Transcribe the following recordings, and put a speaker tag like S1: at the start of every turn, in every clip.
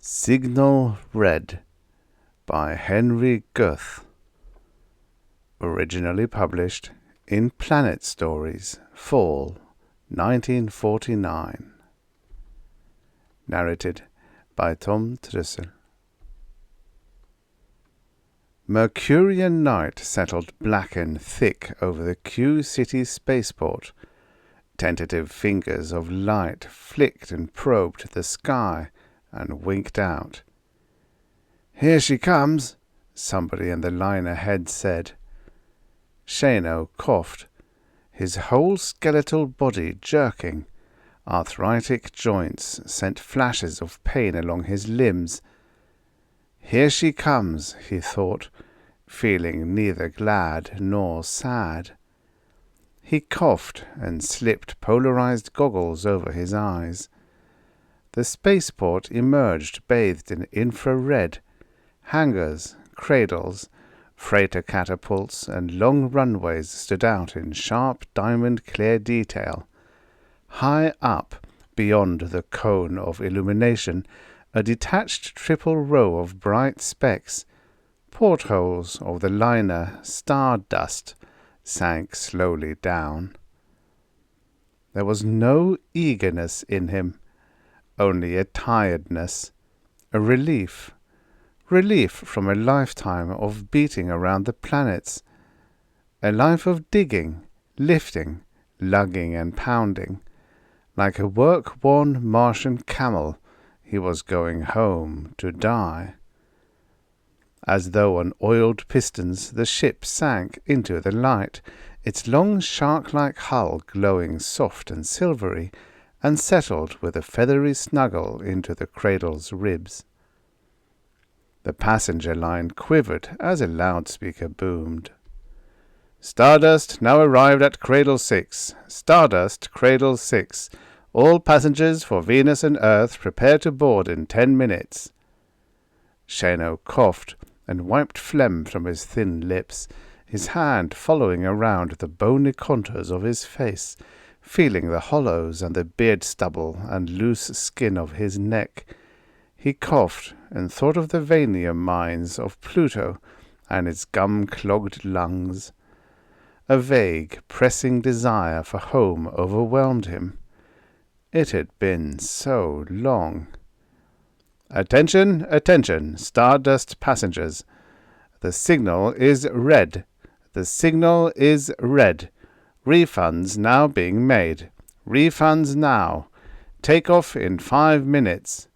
S1: Signal Red by Harry Guth. Originally published in Planet Stories, Fall, 1949. Narrated by Tom Trussel. Mercurian night settled black and thick over the Q City spaceport. Tentative fingers of light flicked and probed the sky and winked out. "Here she comes," somebody in the liner head said. Shano coughed, his whole skeletal body jerking. Arthritic joints sent flashes of pain along his limbs. "Here she comes," he thought, feeling neither glad nor sad. He coughed and slipped polarized goggles over his eyes. The spaceport emerged bathed in infrared. Hangars, cradles, freighter catapults, and long runways stood out in sharp diamond-clear detail. High up, beyond the cone of illumination, a detached triple row of bright specks, portholes of the liner Stardust, sank slowly down. There was no eagerness in him, only a tiredness, a relief from a lifetime of beating around the planets, a life of digging, lifting, lugging and pounding. Like a work-worn Martian camel, he was going home to die. As though on oiled pistons, the ship sank into the light, its long shark-like hull glowing soft and silvery, and settled with a feathery snuggle into the cradle's ribs. The passenger line quivered as a loudspeaker boomed. "Stardust now arrived at Cradle 6. Stardust, Cradle 6. All passengers for Venus and Earth prepare to board in 10 minutes. Shano coughed and wiped phlegm from his thin lips, his hand following around the bony contours of his face, feeling the hollows and the beard stubble and loose skin of his neck. He coughed and thought of the vanium mines of Pluto and its gum-clogged lungs. A vague, pressing desire for home overwhelmed him. It had been so long. "Attention, attention, Stardust passengers. The signal is red. The signal is red. Refunds now being made. Refunds now. Take off in 5 minutes.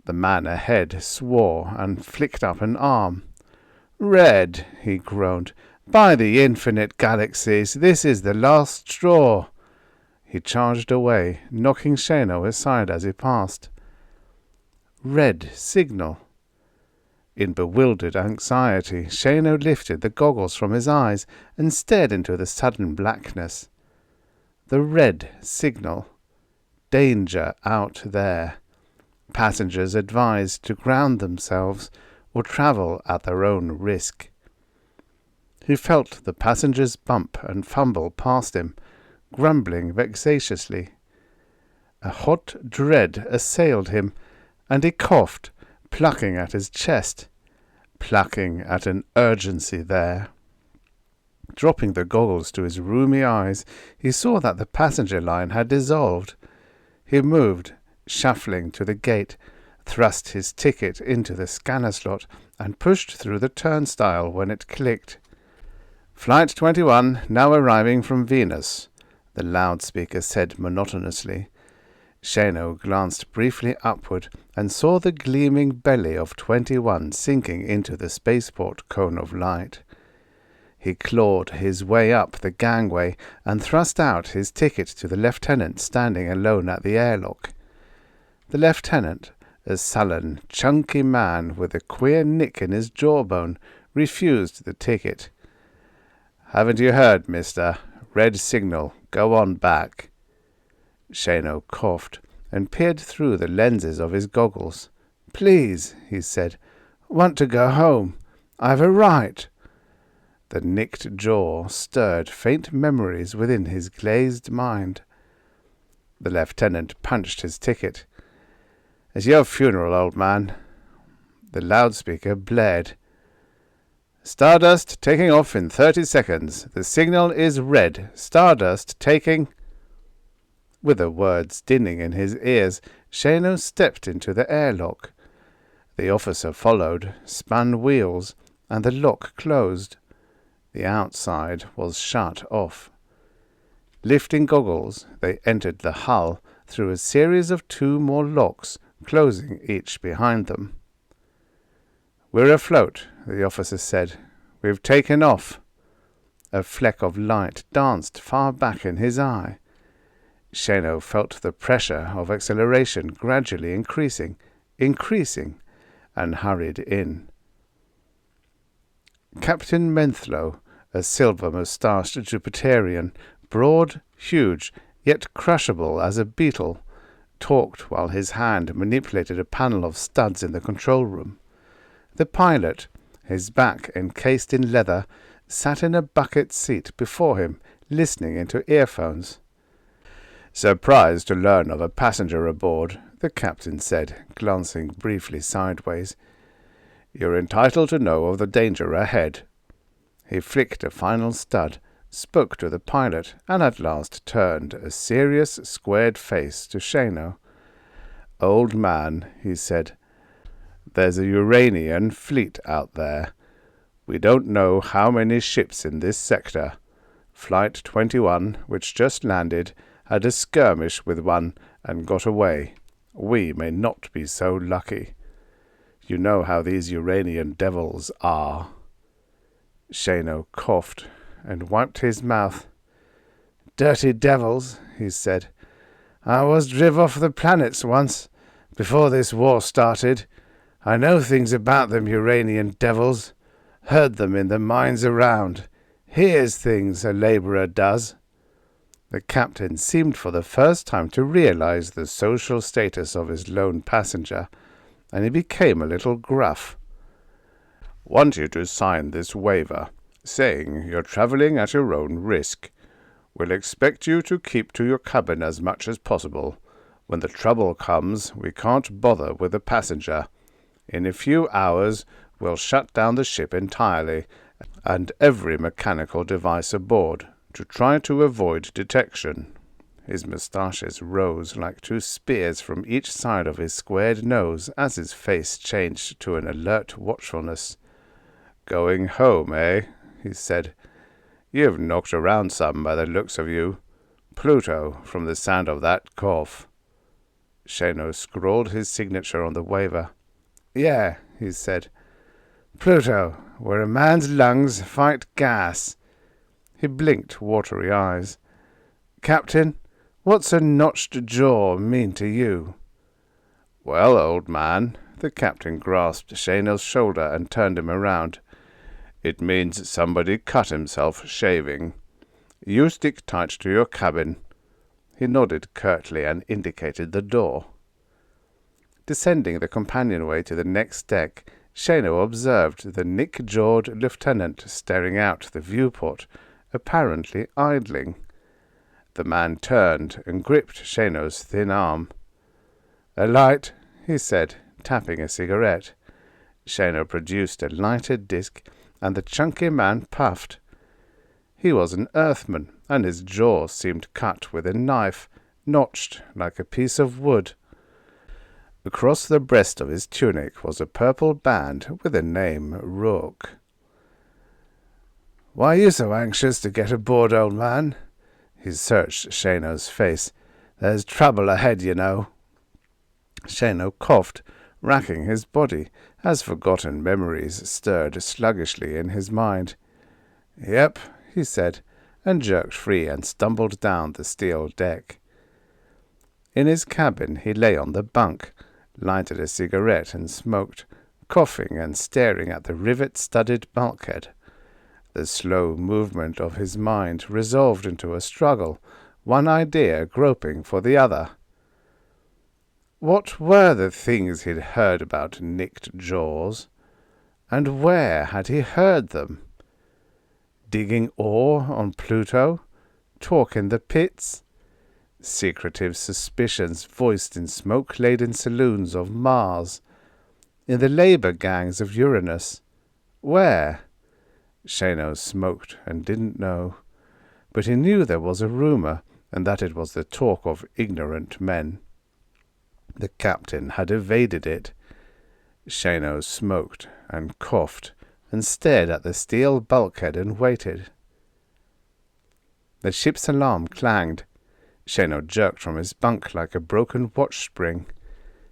S1: The man ahead swore and flicked up an arm. "Red," he groaned. "By the infinite galaxies, this is the last straw." He charged away, knocking Shano aside as he passed. Red signal. In bewildered anxiety, Shano lifted the goggles from his eyes and stared into the sudden blackness. The red signal. Danger out there. Passengers advised to ground themselves or travel at their own risk. He felt the passengers bump and fumble past him, grumbling vexatiously. A hot dread assailed him, and he coughed, plucking at his chest, plucking at an urgency there. Dropping the goggles to his rheumy eyes, he saw that the passenger line had dissolved. He moved, shuffling to the gate, thrust his ticket into the scanner slot, and pushed through the turnstile when it clicked. "Flight 21, now arriving from Venus," the loudspeaker said monotonously. Shano glanced briefly upward and saw the gleaming belly of 21 sinking into the spaceport cone of light. He clawed his way up the gangway and thrust out his ticket to the lieutenant standing alone at the airlock. The lieutenant, a sullen, chunky man with a queer nick in his jawbone, refused the ticket. "Haven't you heard, mister? Red signal. Go on back." Shano coughed and peered through the lenses of his goggles. "Please," he said. "Want to go home. I've a right." The nicked jaw stirred faint memories within his glazed mind. The lieutenant punched his ticket. "It's your funeral, old man." The loudspeaker blared. "Stardust taking off in 30 seconds. The signal is red. Stardust taking—" With the words dinning in his ears, Shano stepped into the airlock. The officer followed, spun wheels, and the lock closed. The outside was shut off. Lifting goggles, they entered the hull through a series of 2 more locks, closing each behind them. "We're afloat," the officer said. "We've taken off." A fleck of light danced far back in his eye. Shano felt the pressure of acceleration gradually increasing, and hurried in. Captain Menthlow, a silver-moustached Jupiterian, broad, huge, yet crushable as a beetle, talked while his hand manipulated a panel of studs in the control room. The pilot, his back encased in leather, sat in a bucket seat before him, listening into earphones. "Surprised to learn of a passenger aboard," the captain said, glancing briefly sideways. "You're entitled to know of the danger ahead." He flicked a final stud, spoke to the pilot, and at last turned a serious, squared face to Shano. "Old man," he said, "there's a Uranian fleet out there. We don't know how many ships in this sector. Flight 21, which just landed, had a skirmish with one and got away. We may not be so lucky. You know how these Uranian devils are." Shano coughed and wiped his mouth. "Dirty devils," he said. "I was driv off the planets once, before this war started. I know things about them Uranian devils. Heard them in the mines around. Hears things a labourer does." The captain seemed for the first time to realize the social status of his lone passenger, and he became a little gruff. "Want you to sign this waiver, saying you're travelling at your own risk. We'll expect you to keep to your cabin as much as possible. When the trouble comes, we can't bother with the passenger. In a few hours, we'll shut down the ship entirely, and every mechanical device aboard, to try to avoid detection." His moustaches rose like 2 spears from each side of his squared nose as his face changed to an alert watchfulness. "Going home, eh?" he said. "You've knocked around some by the looks of you. Pluto, from the sound of that cough." Shano scrawled his signature on the waiver. "Yeah," he said. "Pluto, where a man's lungs fight gas." He blinked watery eyes. "Captain, what's a notched jaw mean to you?" "Well, old man," the captain grasped Shano's shoulder and turned him around. "It means somebody cut himself shaving. You stick tight to your cabin." He nodded curtly and indicated the door. Descending the companionway to the next deck, Shano observed the nick-jawed lieutenant staring out the viewport, apparently idling. The man turned and gripped Shano's thin arm. "A light," he said, tapping a cigarette. Shano produced a lighted disc, and the chunky man puffed. He was an Earthman, and his jaw seemed cut with a knife, notched like a piece of wood. Across the breast of his tunic was a purple band with the name Rook. "Why are you so anxious to get aboard, old man?" He searched Shano's face. "There's trouble ahead, you know." Shano coughed, racking his body, as forgotten memories stirred sluggishly in his mind. "Yep," he said, and jerked free and stumbled down the steel deck. In his cabin he lay on the bunk, lighted a cigarette and smoked, coughing and staring at the rivet-studded bulkhead. The slow movement of his mind resolved into a struggle, one idea groping for the other. What were the things he'd heard about nicked jaws? And where had he heard them? Digging ore on Pluto? Talk in the pits? secretive suspicions voiced in smoke-laden saloons of Mars, in the labour gangs of Uranus. Where? Shano smoked and didn't know, but he knew there was a rumour, and that it was the talk of ignorant men. The captain had evaded it. Shano smoked and coughed and stared at the steel bulkhead and waited. The ship's alarm clanged. Shano jerked from his bunk like a broken watch spring.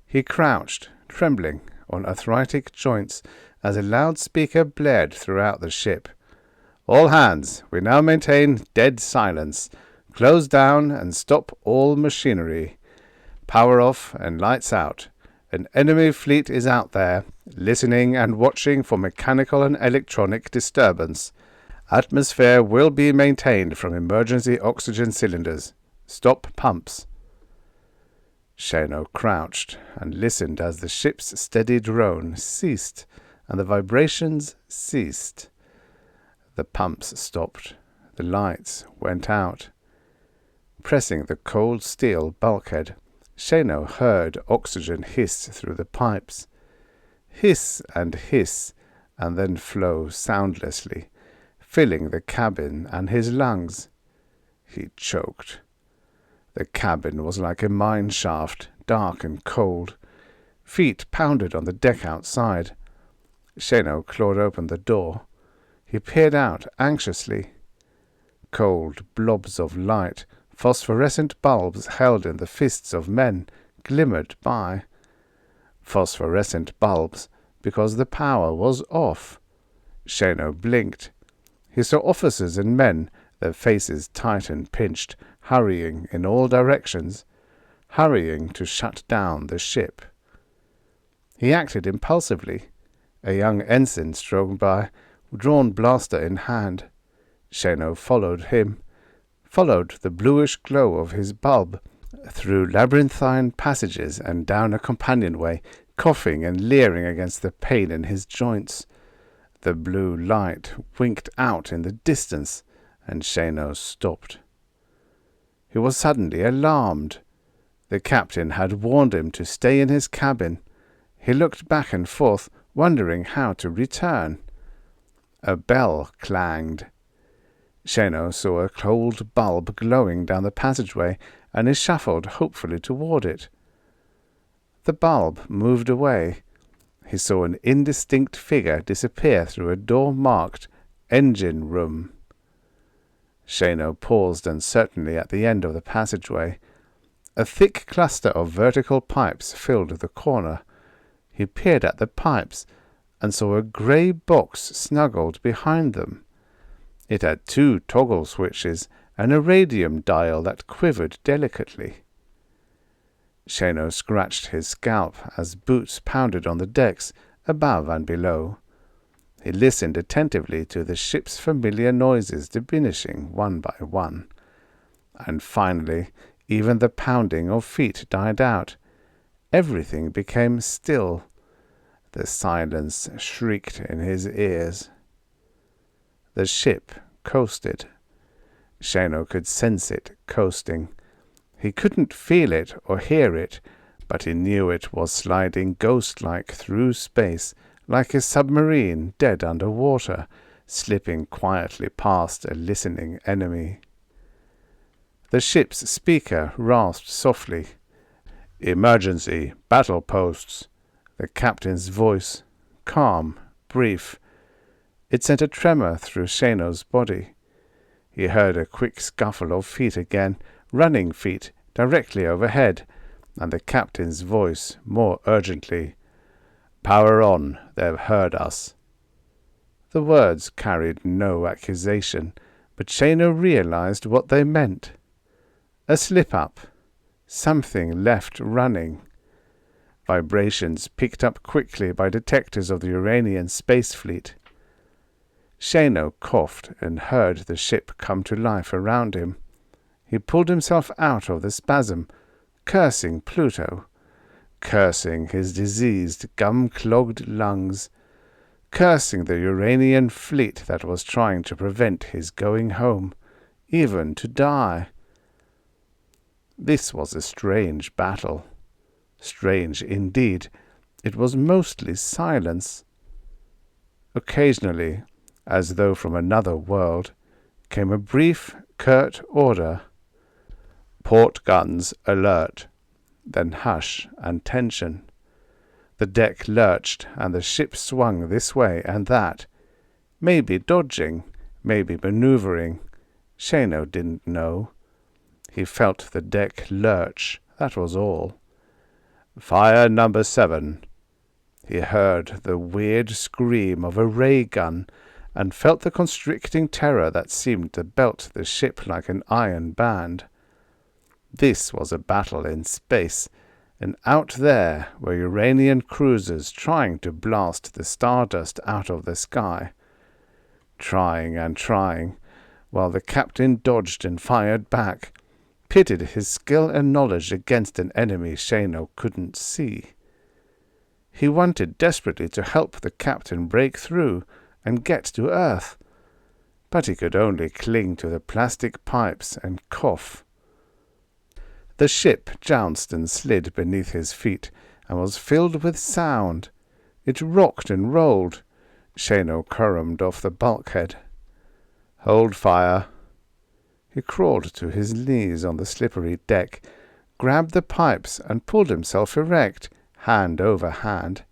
S1: He crouched, trembling, on arthritic joints as a loudspeaker blared throughout the ship. All hands, we now maintain dead silence. Close down and stop all machinery. Power off and lights out. An enemy fleet is out there, listening and watching for mechanical and electronic disturbance. Atmosphere will be maintained from emergency oxygen cylinders. Stop pumps. Shano crouched and listened as the ship's steady drone ceased and the vibrations ceased. The pumps stopped. The lights went out. Pressing the cold steel bulkhead, Shano heard oxygen hiss through the pipes. Hiss, and then flow soundlessly, filling the cabin and his lungs. He choked. The cabin was like a mine shaft, dark and cold. Feet pounded on the deck outside. Shano clawed open the door. He peered out anxiously. Cold blobs of light, phosphorescent bulbs held in the fists of men, glimmered by. Phosphorescent bulbs, because the power was off. Shano blinked. He saw officers and men, their faces tight and pinched, hurrying in all directions, hurrying to shut down the ship. He acted impulsively. A young ensign strode by, drawn blaster in hand. Shano followed him, followed the bluish glow of his bulb, through labyrinthine passages and down a companionway, coughing and leering against the pain in his joints. The blue light winked out in the distance, and Shano stopped. He was suddenly alarmed. The captain had warned him to stay in his cabin. He looked back and forth, wondering how to return. A bell clanged. Shano saw a cold bulb glowing down the passageway, and he shuffled hopefully toward it. The bulb moved away. He saw an indistinct figure disappear through a door marked "Engine Room." Shano paused uncertainly at the end of the passageway. A thick cluster of vertical pipes filled the corner. He peered at the pipes and saw a grey box snuggled behind them. It had 2 toggle switches and a radium dial that quivered delicately. Shano scratched his scalp as boots pounded on the decks above and below. He listened attentively to the ship's familiar noises diminishing one by one. And finally, even the pounding of feet died out. Everything became still. The silence shrieked in his ears. The ship coasted. Shano could sense it coasting. He couldn't feel it or hear it, but he knew it was sliding ghost-like through space, like a submarine dead under water, slipping quietly past a listening enemy. The ship's speaker rasped softly. "Emergency, battle posts." The captain's voice, calm, brief. It sent a tremor through Shano's body. He heard a quick scuffle of feet again, running feet, directly overhead, and the captain's voice more urgently. "Power on, they've heard us." The words carried no accusation, but Shano realized what they meant. A slip-up. Something left running. Vibrations picked up quickly by detectors of the Uranian space fleet. Shano coughed and heard the ship come to life around him. He pulled himself out of the spasm, cursing Pluto, cursing his diseased, gum-clogged lungs, cursing the Uranian fleet that was trying to prevent his going home, even to die. This was a strange battle. Strange indeed. It was mostly silence. Occasionally, as though from another world, came a brief, curt order. Port guns alert. Then hush and tension. The deck lurched, and the ship swung this way and that, maybe dodging, maybe manoeuvring. Shano didn't know. He felt the deck lurch, that was all. "Fire number 7. He heard the weird scream of a ray gun, and felt the constricting terror that seemed to belt the ship like an iron band. This was a battle in space, and out there were Uranian cruisers trying to blast the stardust out of the sky. Trying and trying, while the captain dodged and fired back, pitted his skill and knowledge against an enemy Shano couldn't see. He wanted desperately to help the captain break through and get to Earth, but he could only cling to the plastic pipes and cough. The ship jounced and slid beneath his feet, and was filled with sound. It rocked and rolled. Shano currumed off the bulkhead. "Hold fire." He crawled to his knees on the slippery deck, grabbed the pipes, and pulled himself erect, hand over hand.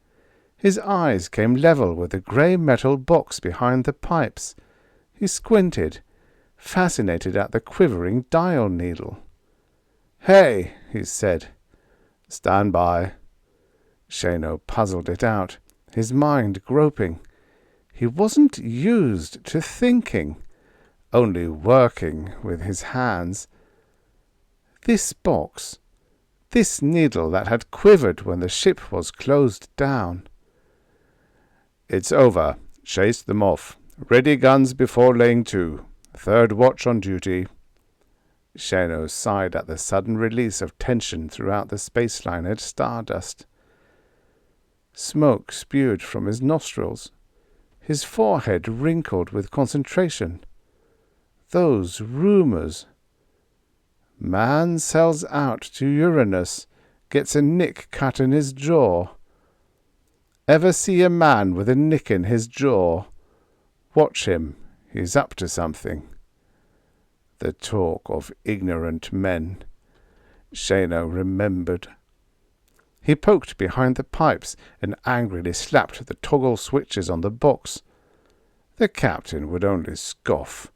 S1: His eyes came level with the grey metal box behind the pipes. He squinted, fascinated at the quivering dial needle. "Hey," he said. "Stand by." Shano puzzled it out, his mind groping. He wasn't used to thinking, only working with his hands. This box, this needle that had quivered when the ship was closed down. "It's over. Chase them off. Ready guns before laying to. 3rd watch on duty." Shano sighed at the sudden release of tension throughout the spaceliner stardust. Smoke spewed from his nostrils. His forehead wrinkled with concentration. Those rumors. Man sells out to Uranus, gets a nick cut in his jaw. Ever see a man with a nick in his jaw? Watch him, he's up to something. The talk of ignorant men. Shano remembered. He poked behind the pipes and angrily slapped the toggle switches on the box. The captain would only scoff.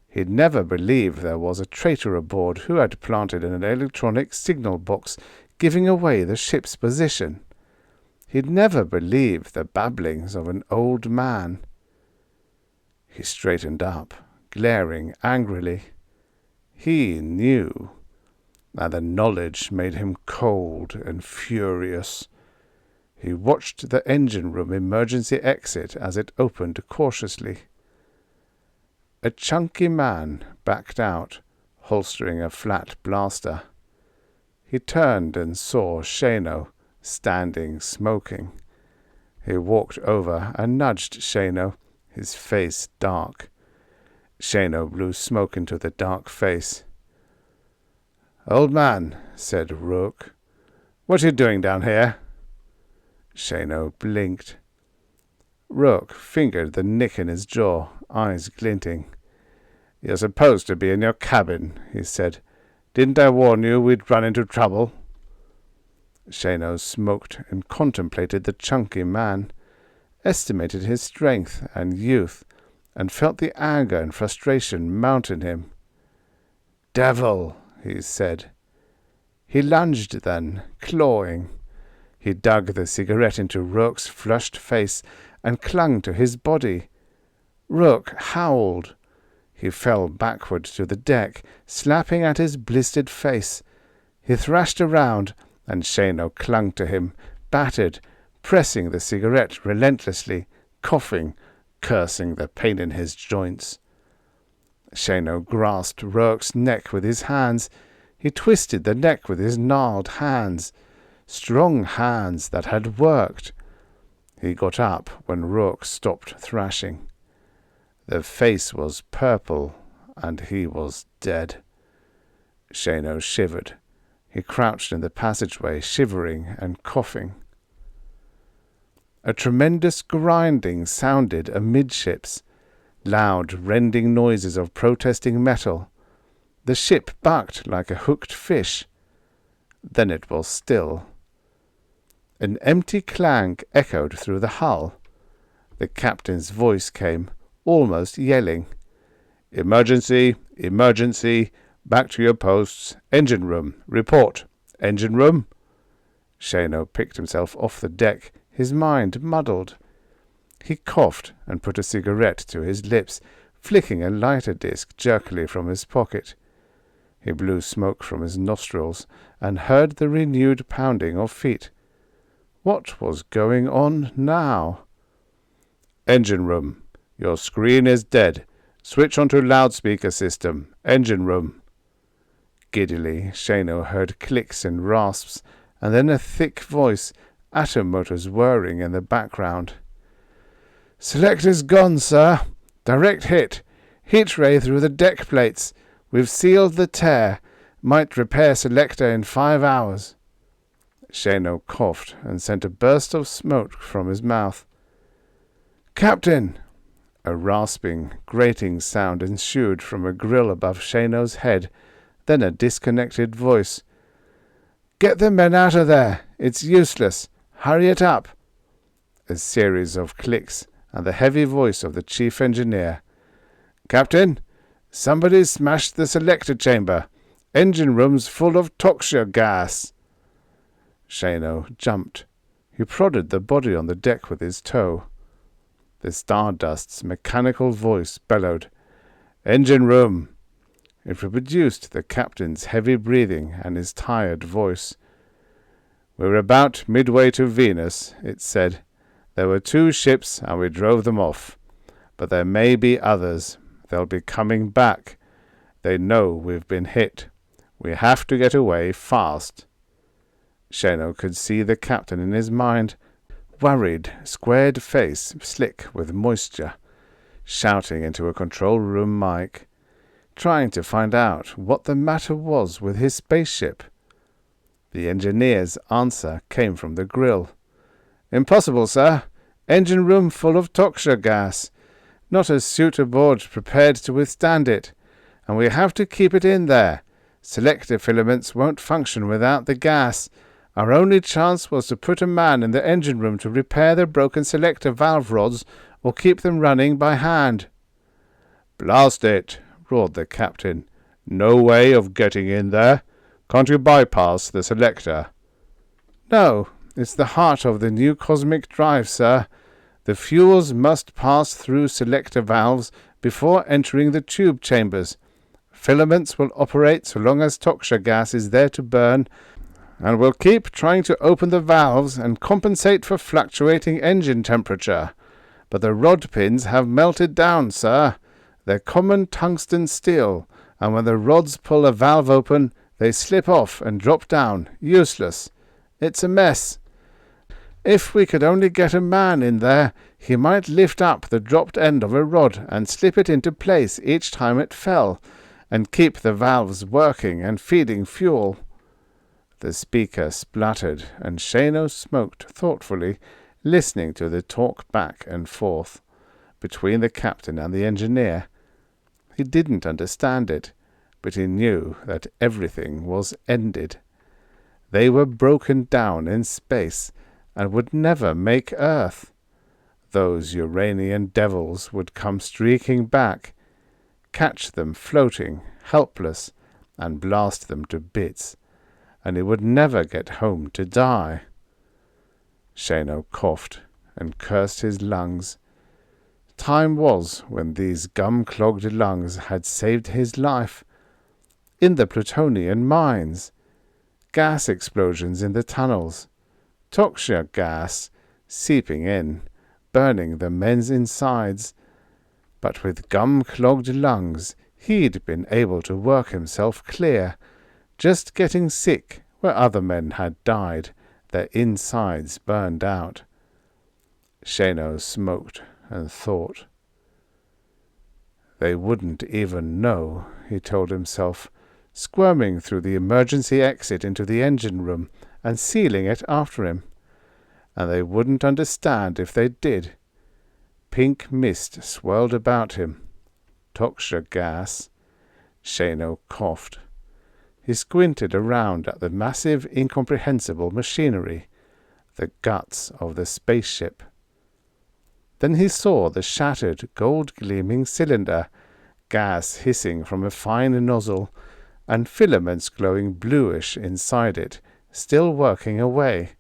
S1: He'd never believed there was a traitor aboard who had planted an electronic signal box giving away the ship's position. He'd never believed the babblings of an old man. He straightened up, glaring angrily. He knew, and the knowledge made him cold and furious. He watched the engine room emergency exit as it opened cautiously. A chunky man backed out, holstering a flat blaster. He turned and saw Shano, standing smoking. He walked over and nudged Shano, his face dark. Shano blew smoke into the dark face. "Old man," said Rook, "what are you doing down here?" Shano blinked. Rook fingered the nick in his jaw, eyes glinting. "You're supposed to be in your cabin," he said. "Didn't I warn you we'd run into trouble?" Shano smoked and contemplated the chunky man, estimated his strength and youth, and felt the anger and frustration mount in him. "Devil," he said. He lunged then, clawing. He dug the cigarette into Rook's flushed face and clung to his body. Rook howled. He fell backward to the deck, slapping at his blistered face. He thrashed around, and Shano clung to him, battered, pressing the cigarette relentlessly, coughing, cursing the pain in his joints. Shano grasped Rook's neck with his hands. He twisted the neck with his gnarled hands, strong hands that had worked. He got up when Rook stopped thrashing. The face was purple, and he was dead. Shano shivered. He crouched in the passageway, shivering and coughing. A tremendous grinding sounded amidships, loud rending noises of protesting metal. The ship bucked like a hooked fish. Then it was still. An empty clang echoed through the hull. The captain's voice came, almost yelling. "Emergency! Emergency! Back to your posts! Engine room! Report! Engine room!" Shano picked himself off the deck, his mind muddled. He coughed and put a cigarette to his lips, flicking a lighter disc jerkily from his pocket. He blew smoke from his nostrils and heard the renewed pounding of feet. What was going on now? "Engine room. Your screen is dead. Switch onto loudspeaker system. Engine room." Giddily, Shano heard clicks and rasps, and then a thick voice, atom motors whirring in the background. "Selector's gone, sir. Direct hit. Heat ray through the deck plates. We've sealed the tear. Might repair selector in 5 hours." Shano coughed and sent a burst of smoke from his mouth. "Captain!" A rasping, grating sound ensued from a grill above Shano's head, then a disconnected voice. "Get the men out of there. It's useless. Hurry it up." A series of clicks, and the heavy voice of the chief engineer. "Captain, somebody's smashed the selector chamber. Engine room's full of toxic gas." Shano jumped. He prodded the body on the deck with his toe. The Stardust's mechanical voice bellowed, "Engine room." It reproduced the captain's heavy breathing and his tired voice. "We're about midway to Venus," it said. "There were 2 ships and we drove them off. But there may be others. They'll be coming back. They know we've been hit. We have to get away fast." Shano could see the captain in his mind, worried, squared face slick with moisture, shouting into a control room mic, trying to find out what the matter was with his spaceship. The engineer's answer came from the grill. "Impossible, sir. Engine room full of toxic gas. Not a suit aboard prepared to withstand it, and we have to keep it in there. Selector filaments won't function without the gas. Our only chance was to put a man in the engine room to repair the broken selector valve rods or keep them running by hand." "Blast it!" roared the captain. "No way of getting in there. Can't you bypass the selector?" "No, it's the heart of the new cosmic drive, sir. The fuels must pass through selector valves before entering the tube chambers. Filaments will operate so long as toxic gas is there to burn, and we'll keep trying to open the valves and compensate for fluctuating engine temperature. But the rod pins have melted down, sir. They're common tungsten steel, and when the rods pull a valve open, they slip off and drop down, useless. It's a mess. If we could only get a man in there, he might lift up the dropped end of a rod and slip it into place each time it fell, and keep the valves working and feeding fuel." The speaker spluttered, and Shano smoked thoughtfully, listening to the talk back and forth between the captain and the engineer. He didn't understand it, but he knew that everything was ended. They were broken down in space and would never make Earth. Those Uranian devils would come streaking back, catch them floating, helpless, and blast them to bits, and he would never get home to die. Shano coughed and cursed his lungs. Time was when these gum-clogged lungs had saved his life. In the plutonian mines, gas explosions in the tunnels, toxic gas seeping in, burning the men's insides. But with gum-clogged lungs he'd been able to work himself clear, just getting sick where other men had died, their insides burned out. Shano smoked and thought. They wouldn't even know, he told himself. squirming through the emergency exit into the engine room and sealing it after him. And they wouldn't understand if they did. Pink mist swirled about him. Toxic gas. Shano coughed. He squinted around at the massive, incomprehensible machinery, the guts of the spaceship. Then he saw the shattered, gold-gleaming cylinder, gas hissing from a fine nozzle, and filaments glowing bluish inside it, still working away.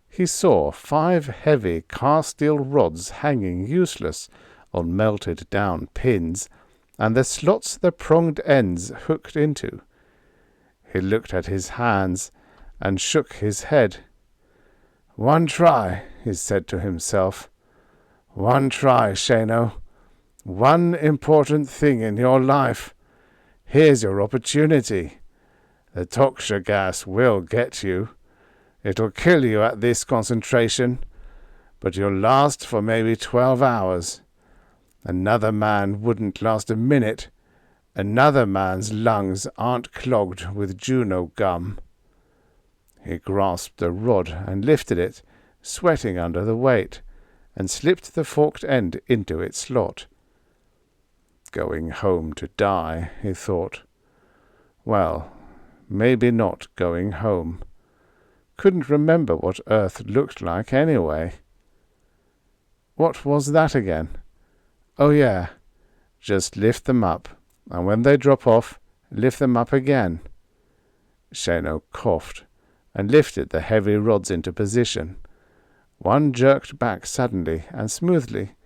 S1: He saw 5 heavy cast-steel rods hanging useless on melted-down pins, and the slots the pronged ends hooked into. He looked at his hands and shook his head. "One try," he said to himself. "One try, Shano. One important thing in your life. Here's your opportunity. The toxia gas will get you. It'll kill you at this concentration, but you'll last for maybe 12 hours. Another man wouldn't last a minute. Another man's lungs aren't clogged with Juno gum." He grasped the rod and lifted it, sweating under the weight, and slipped the forked end into its slot. Going home to die, he thought. Well, maybe not going home. Couldn't remember what Earth looked like anyway. What was that again? Oh yeah, just lift them up, and when they drop off, lift them up again. Shano coughed and lifted the heavy rods into position. One jerked back suddenly and smoothly,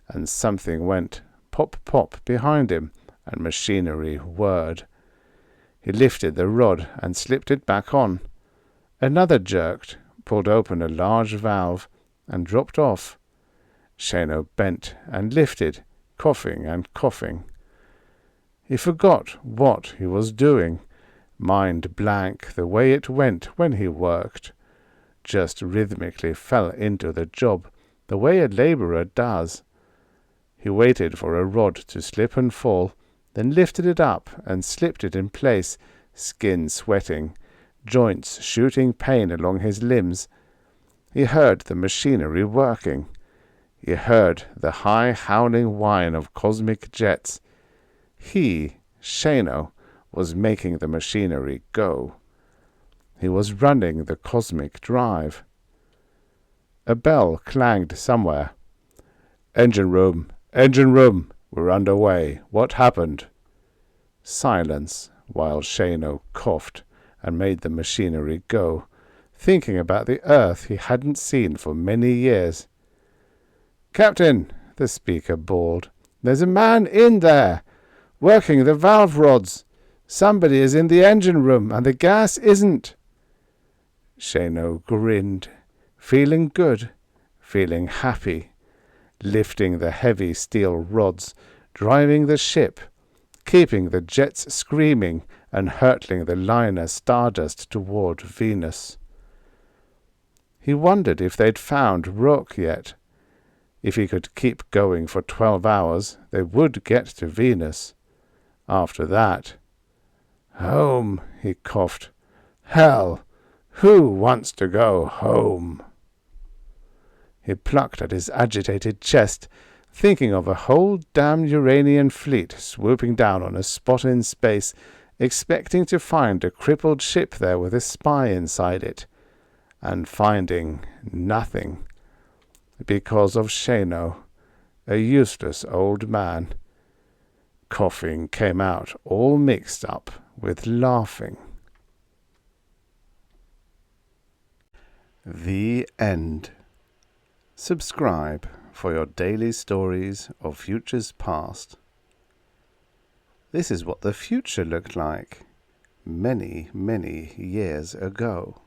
S1: and something went pop-pop behind him, and machinery whirred. He lifted the rod and slipped it back on. Another jerked, pulled open a large valve, and dropped off. Shano bent and lifted, coughing and coughing. He forgot what he was doing, mind blank the way it went when he worked. Just rhythmically fell into the job, the way a labourer does. He waited for a rod to slip and fall, then lifted it up and slipped it in place, skin sweating, joints shooting pain along his limbs. He heard the machinery working. He heard the high howling whine of cosmic jets. He, Shano, was making the machinery go. He was running the cosmic drive. A bell clanged somewhere. "Engine room, we're underway. What happened?" Silence, while Shano coughed and made the machinery go, thinking about the Earth he hadn't seen for many years. "Captain," the speaker bawled, "there's a man in there, working the valve rods. Somebody is in the engine room, and the gas isn't." Shano grinned, feeling good, feeling happy, lifting the heavy steel rods, driving the ship, keeping the jets screaming and hurtling the liner Stardust toward Venus. He wondered if they'd found Rourke yet. If he could keep going for 12 hours, they would get to Venus. After that... "Home," he coughed. "Hell! Who wants to go home?" He plucked at his agitated chest, thinking of a whole damned Uranian fleet swooping down on a spot in space, expecting to find a crippled ship there with a spy inside it, and finding nothing, because of Shano, a useless old man. Coughing came out all mixed up with laughing. The end. Subscribe for your daily stories of futures past. This is what the future looked like many, many years ago.